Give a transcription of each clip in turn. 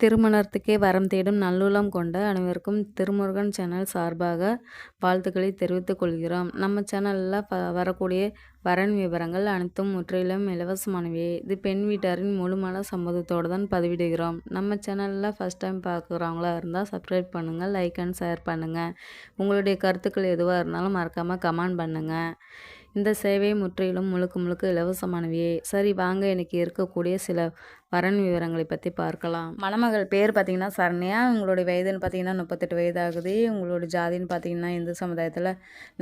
திருமணத்துக்கே வரம் தேடும் நல்லுள்ளம் கொண்ட அனைவருக்கும் திருமுருகன் சேனல் சார்பாக வாழ்த்துக்களை தெரிவித்துக் கொள்கிறோம். நம்ம சேனலில் வரக்கூடிய வரன் விவரங்கள் அனைத்தும் முற்றிலும் இலவசமானவை. இது பெண் வீட்டாரின் முழுமான சம்மதத்தோடு தான் பதிவிடுகிறோம். நம்ம சேனலில் ஃபஸ்ட் டைம் பார்க்குறவங்களா இருந்தால் சப்ஸ்கிரைப் பண்ணுங்கள், லைக் அண்ட் ஷேர் பண்ணுங்கள். உங்களுடைய கருத்துக்கள் எதுவாக இருந்தாலும் மறக்காமல் கமெண்ட் பண்ணுங்கள். இந்த சேவை முற்றிலும் முழுக்க இலவசமானவையே. சரி, வாங்க இன்னைக்கு இருக்கக்கூடிய சில வரன் விவரங்களை பற்றி பார்க்கலாம். மணமகள் பேர் பார்த்திங்கன்னா சரண்யா. உங்களுடைய வயதுன்னு பார்த்தீங்கன்னா 38 வயது ஆகுது. உங்களுடைய ஜாதின்னு பார்த்தீங்கன்னா இந்து சமுதாயத்தில்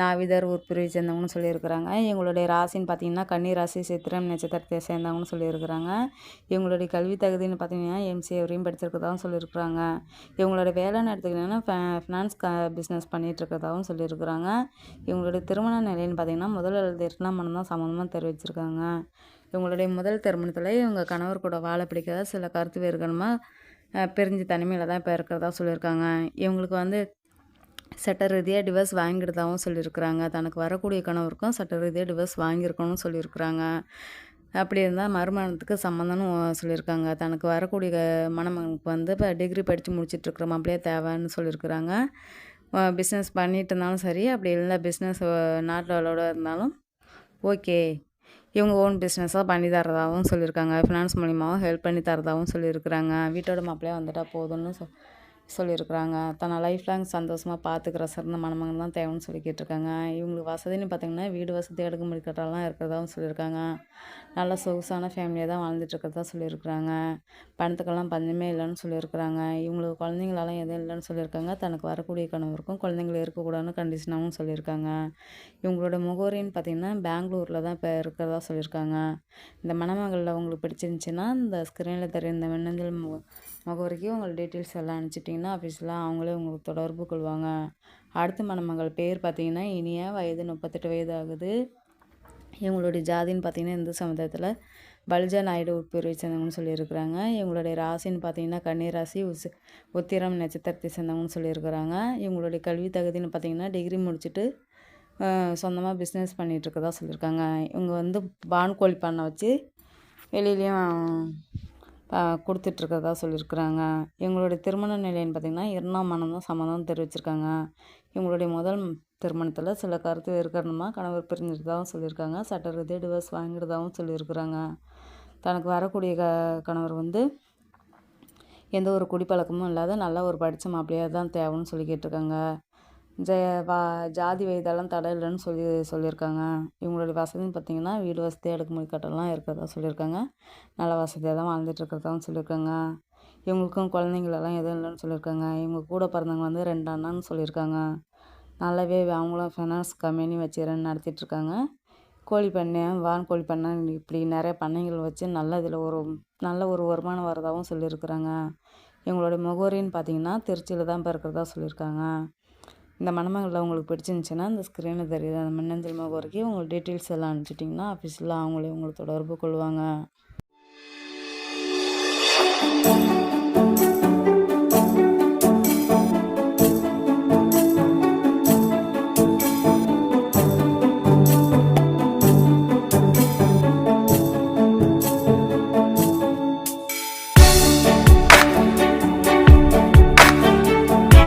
நாவிதர் உட்பிரிவை சேர்ந்தவங்கன்னு சொல்லியிருக்கிறாங்க. இவங்களுடைய ராசின்னு பார்த்தீங்கன்னா கன்னி ராசி, சித்திரம் நட்சத்திரத்தை சேர்ந்தவங்கன்னு சொல்லியிருக்கிறாங்க. இவங்களுடைய கல்வி தகுதின்னு பார்த்தீங்கன்னா எம்சிஏ வரையும் படிச்சிருக்கதாகவும் சொல்லியிருக்கிறாங்க. இவங்களுடைய வேலைன்னு எடுத்துக்கிட்டிங்கன்னா ஃபினான்ஸ் பிஸ்னஸ் பண்ணிகிட்டு இருக்கிறதாகவும் சொல்லியிருக்கிறாங்க. இவங்களுடைய திருமண நிலைன்னு பார்த்தீங்கன்னா முதல் அல்லது இரண்டாம் மனம் தான் சம்மந்தமாக தெரிவிச்சிருக்காங்க. இவங்களுடைய முதல் திருமணத்தில் இவங்க கணவர் கூட வாழ பிடிக்காத சில கருத்து வேறுகணமாக பிரிஞ்சு தனிமையில் தான் இப்போ இருக்கிறதா சொல்லியிருக்காங்க. இவங்களுக்கு சட்ட ரீதியாக டிவோர்ஸ் வாங்கிடுதாகவும் சொல்லியிருக்கிறாங்க. தனக்கு வரக்கூடிய கணவருக்கும் சட்ட ரீதியாக டிவோர்ஸ் வாங்கியிருக்கணும்னு சொல்லியிருக்கிறாங்க. அப்படி இருந்தால் மறுமணத்துக்கு சம்மந்தம்னு சொல்லியிருக்காங்க. தனக்கு வரக்கூடிய மணமகனுக்கு இப்போ டிகிரி படித்து முடிச்சிட்ருக்கிற மாப்பிள்ளையே தேவைன்னு சொல்லியிருக்கிறாங்க. பிஸ்னஸ் பண்ணிட்டு இருந்தாலும் சரி, அப்படி இல்லை பிஸ்னஸ் நாட்டோட இருந்தாலும் ஓகே. இவங்க ஓன் பிஸ்னஸாக பண்ணி தரதாகவும் சொல்லியிருக்காங்க. ஃபினான்ஸ் மூலிமாவும் ஹெல்ப் பண்ணி தரதாகவும் சொல்லியிருக்கிறாங்க. வீட்டோட மாப்பிள்ளையாக வந்துட்டால் போதும்னு சொல்லியிருக்கிறாங்க. தன்னை லைஃப் லாங் சந்தோஷமாக பார்த்துக்கிற சிறந்த மணமகன் தான் தேவைன்னு சொல்லி கேட்டிருக்காங்க. இவங்களுக்கு வசதின்னு பார்த்திங்கன்னா வீடு வசதி, அடுக்குமுறை கட்டெல்லாம் இருக்கிறதாகவும் சொல்லியிருக்காங்க. நல்ல சொகுசான ஃபேமிலியாக தான் வாழ்ந்துட்டுருக்கிறதா சொல்லியிருக்கிறாங்க. பணத்துக்கெல்லாம் பஞ்சமே இல்லைன்னு சொல்லியிருக்கிறாங்க. இவங்களுக்கு குழந்தைங்களெல்லாம் எதுவும் இல்லைன்னு சொல்லியிருக்காங்க. தனக்கு வரக்கூடிய கணவருக்கும் குழந்தைங்கள இருக்கக்கூடாதுன்னு கண்டிஷனாகவும் சொல்லியிருக்காங்க. இவங்களோட முகவரின்னு பார்த்திங்கன்னா பெங்களூரில் தான் இப்போ இருக்கிறதா சொல்லியிருக்காங்க. இந்த மணமகளில் உங்களுக்கு பிடிச்சிருந்துச்சின்னா இந்த ஸ்க்ரீனில் தெரிய இந்த மின்னஞ்சல் முகவரிக்கு உங்கள் டீட்டெயில்ஸ் எல்லாம் அனுப்பிச்சிட்டிங்கன்னா ஆஃபீஸில் அவங்களே உங்களுக்கு தொடர்பு கொள்வாங்க. அடுத்த மணமகள் பேர் பார்த்திங்கன்னா இனியா. வயது 38 வயது ஆகுது. இவங்களுடைய ஜாதின்னு பார்த்திங்கன்னா இந்து சமுதாயத்தில் பல்ஜா நாயுடு உட்பிரிவை சேர்ந்தவங்கன்னு சொல்லியிருக்கிறாங்க. இவங்களுடைய ராசின்னு பார்த்திங்கன்னா கன்னி ராசி, உத்திரம் நட்சத்திரத்தை சேர்ந்தவங்கன்னு சொல்லியிருக்கிறாங்க. இவங்களுடைய கல்வி தகுதின்னு பார்த்திங்கன்னா டிகிரி முடிச்சுட்டு சொந்தமாக பிஸ்னஸ் பண்ணிகிட்ருக்கதா சொல்லியிருக்காங்க. இவங்க பான்கோழி பண்ணை வச்சு வெளியிலையும் கொடுத்துட்ருக்கிறதா சொல்லியிருக்கிறாங்க. இவங்களுடைய திருமண நிலைன்னு பார்த்திங்கன்னா இரண்டாம் மனம் தான் சம்மதம் தெரிவிச்சிருக்காங்க. இவங்களுடைய முதல் திருமணத்தில் சில கருத்து வேறுகாரணமாக கணவர் பிரிஞ்சிருந்தாகவும் சொல்லியிருக்காங்க. சட்ட ரீதியாக டிவோர்ஸ் வாங்கிடுதாகவும் சொல்லியிருக்கிறாங்க. தனக்கு வரக்கூடிய கணவர் எந்த ஒரு குடிப்பழக்கமும் இல்லாத நல்ல ஒரு படித்த மாப்பிள்ளையாக தான் தேவைன்னு சொல்லி கேட்டிருக்காங்க. ஜாதி வயதெல்லாம் தடை இல்லைன்னு சொல்லியிருக்காங்க. இவங்களுடைய வசதின்னு பார்த்திங்கன்னா வீடு வசதி, அடுக்குமுறை கட்டெல்லாம் இருக்கிறதா சொல்லியிருக்காங்க. நல்ல வசதியாக தான் வாழ்ந்துட்டுருக்கிறதாகவும் சொல்லியிருக்காங்க. இவங்களுக்கும் குழந்தைங்களெல்லாம் எதுவும் இல்லைன்னு சொல்லியிருக்காங்க. இவங்க கூட பிறந்தவங்க 2 அண்ணான்னு சொல்லியிருக்காங்க. நல்லாவே அவங்களும் ஃபினான்ஸ் கம்பெனி வச்சு நடத்திட்டுருக்காங்க. கோழி பண்ணை, வான்கோழி பண்ணை, இப்படி நிறைய பண்ணைகள் வச்சு நல்ல ஒரு வருமானம் வரதாகவும் சொல்லியிருக்கிறாங்க. இவங்களுடைய முகவரின்னு பார்த்திங்கன்னா திருச்சியில் தான் இப்போ இருக்கிறதா சொல்லியிருக்காங்க. இந்த மணமகளில் உங்களுக்கு பிடிச்சிருந்துச்சின்னா இந்த ஸ்க்ரீனில் தெரியுது அந்த மின்னஞ்சல் முகவரிக்கு உங்கள் டீட்டெயில்ஸ் எல்லாம் அனுப்பிச்சிட்டிங்கன்னா ஆஃபீஸில் அவங்களே உங்களுக்கு தொடர்பு கொள்வாங்க.